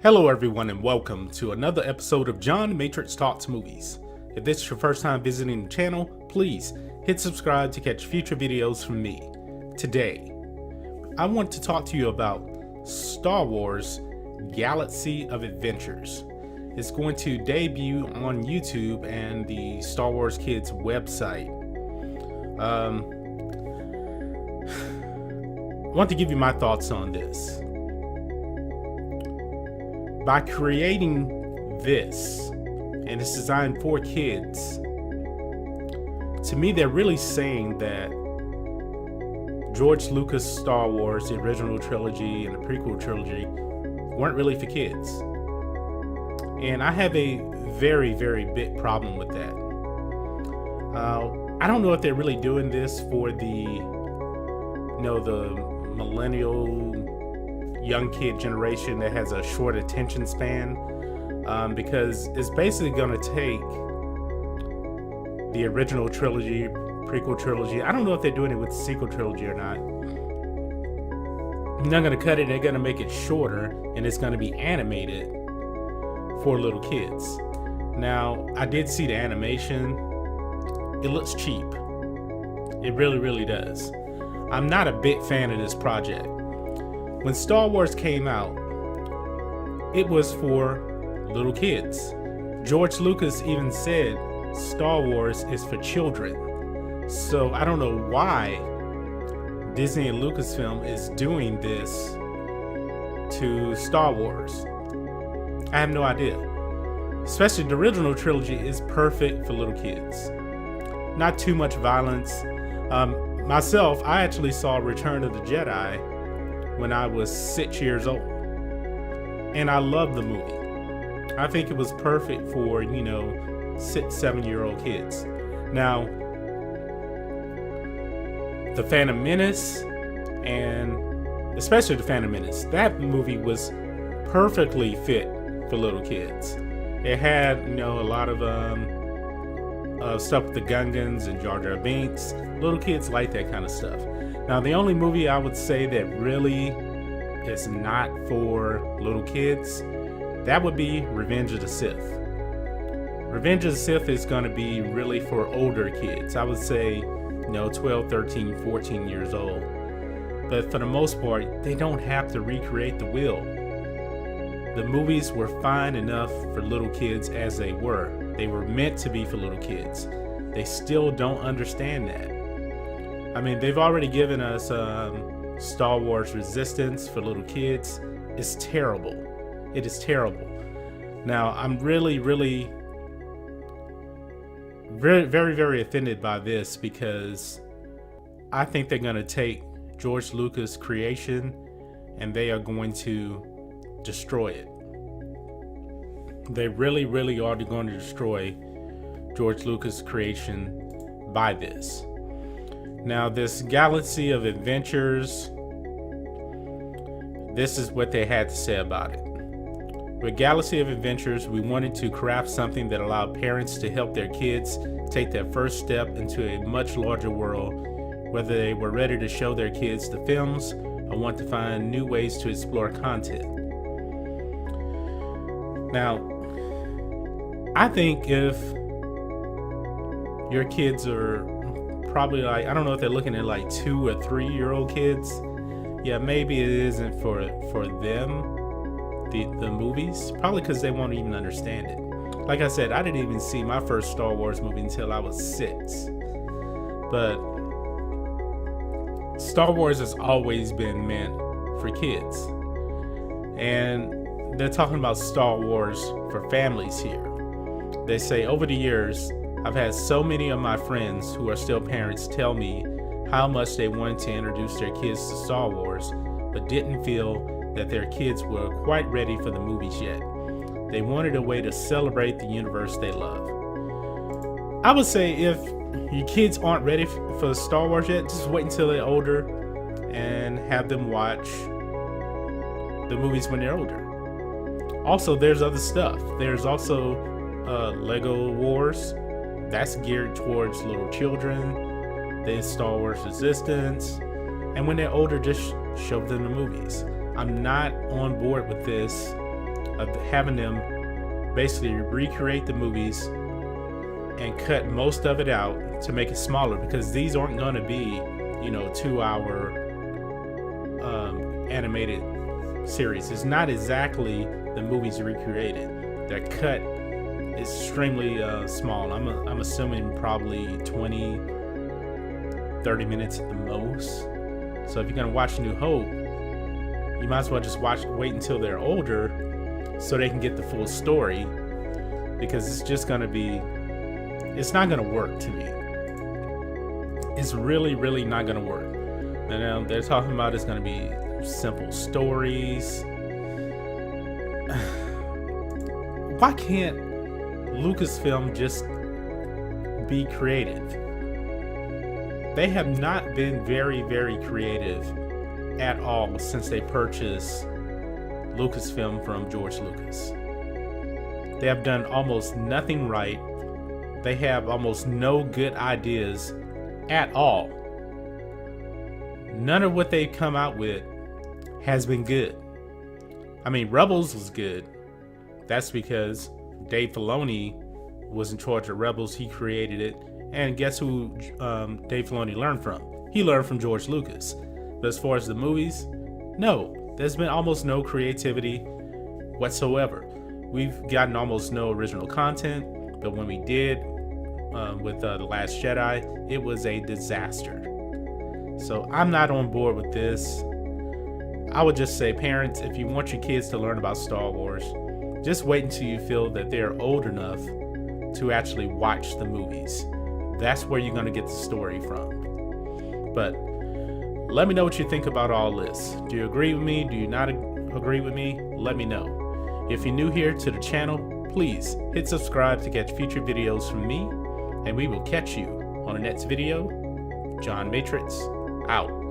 Hello everyone and welcome to another episode of John Matrixx Talks Movies. If this is your first time visiting the channel, please hit subscribe to catch future videos from me. Today, I want to talk to you about Star Wars Galaxy of Adventures. It's going to debut on YouTube and the Star Wars Kids website. I want to give you my thoughts on this. By creating this, and it's designed for kids, to me they're really saying that George Lucas' Star Wars, the original trilogy and the prequel trilogy, weren't really for kids. And I have a very, very big problem with that. I don't know if they're really doing this for the millennial young kid generation that has a short attention span, because it's basically going to take the original trilogy, prequel trilogy. I don't know if they're doing it with the sequel trilogy or not. They're not going to cut it, they're going to make it shorter, and it's going to be animated for little kids. Now, I did see the animation. It looks cheap. It really, really does. I'm not a big fan of this project. When Star Wars came out, it was for little kids. George Lucas even said Star Wars is for children. So I don't know why Disney and Lucasfilm is doing this to Star Wars. I have no idea. Especially the original trilogy is perfect for little kids. Not too much violence. Myself, I actually saw Return of the Jedi when I was 6 years old, and I loved the movie. I think it was perfect for 6-7-year-old kids. Now, The Phantom Menace, and especially The Phantom Menace, that movie was perfectly fit for little kids. It had a lot of stuff with the Gungans and Jar Jar Binks. Little kids like that kind of stuff. Now, the only movie I would say that really is not for little kids, that would be Revenge of the Sith. Revenge of the Sith is going to be really for older kids. I would say, 12, 13, 14 years old. But for the most part, they don't have to recreate the wheel. The movies were fine enough for little kids as they were. They were meant to be for little kids. They still don't understand that. I mean, they've already given us Star Wars Resistance for little kids. It's terrible. It is terrible. Now, I'm really, very, very offended by this, because I think they're going to take George Lucas' creation and they are going to destroy it. They really, are going to destroy George Lucas' creation by this. Now, this Galaxy of Adventures, this is what they had to say about it. With Galaxy of Adventures, we wanted to craft something that allowed parents to help their kids take their first step into a much larger world, whether they were ready to show their kids the films or want to find new ways to explore content. Now, I think if your kids are probably I don't know if they're looking at 2 or 3-year-old kids, yeah, maybe it isn't for them, the movies, probably because they won't even understand it. Like I said, I didn't even see my first Star Wars movie until I was 6. But Star Wars has always been meant for kids. And they're talking about Star Wars for families here. They say, over the years, I've had so many of my friends who are still parents tell me how much they wanted to introduce their kids to Star Wars, but didn't feel that their kids were quite ready for the movies yet. They wanted a way to celebrate the universe they love. I would say if your kids aren't ready for Star Wars yet, just wait until they're older and have them watch the movies when they're older. Also, there's other stuff. There's also Lego Wars. That's geared towards little children. There's Star Wars Resistance. And when they're older, just show them the movies. I'm not on board with this of having them basically recreate the movies and cut most of it out to make it smaller, because these aren't going to be, 2-hour animated series. It's not exactly the movies recreated. They're cut extremely small. I'm assuming probably 20-30 minutes at the most. So if you're gonna watch New Hope, you might as well just wait until they're older so they can get the full story, because it's just gonna be, it's not gonna work to me. It's really, really not gonna work. And they're talking about it's gonna be simple stories. Why can't Lucasfilm just be creative? They have not been very, very creative at all since they purchased Lucasfilm from George Lucas. They have done almost nothing right. They have almost no good ideas at all. None of what they've come out with has been good. I mean, Rebels was good. That's because Dave Filoni was in charge of Rebels. He created it. And guess who Dave Filoni learned from? He learned from George Lucas. But as far as the movies, no. There's been almost no creativity whatsoever. We've gotten almost no original content. But when we did, with The Last Jedi, it was a disaster. So I'm not on board with this. I would just say, parents, if you want your kids to learn about Star Wars, just wait until you feel that they're old enough to actually watch the movies. That's where you're going to get the story from. But let me know what you think about all this. Do you agree with me? Do you not agree with me? Let me know. If you're new here to the channel, please hit subscribe to catch future videos from me, and we will catch you on the next video. John Matrixx, out.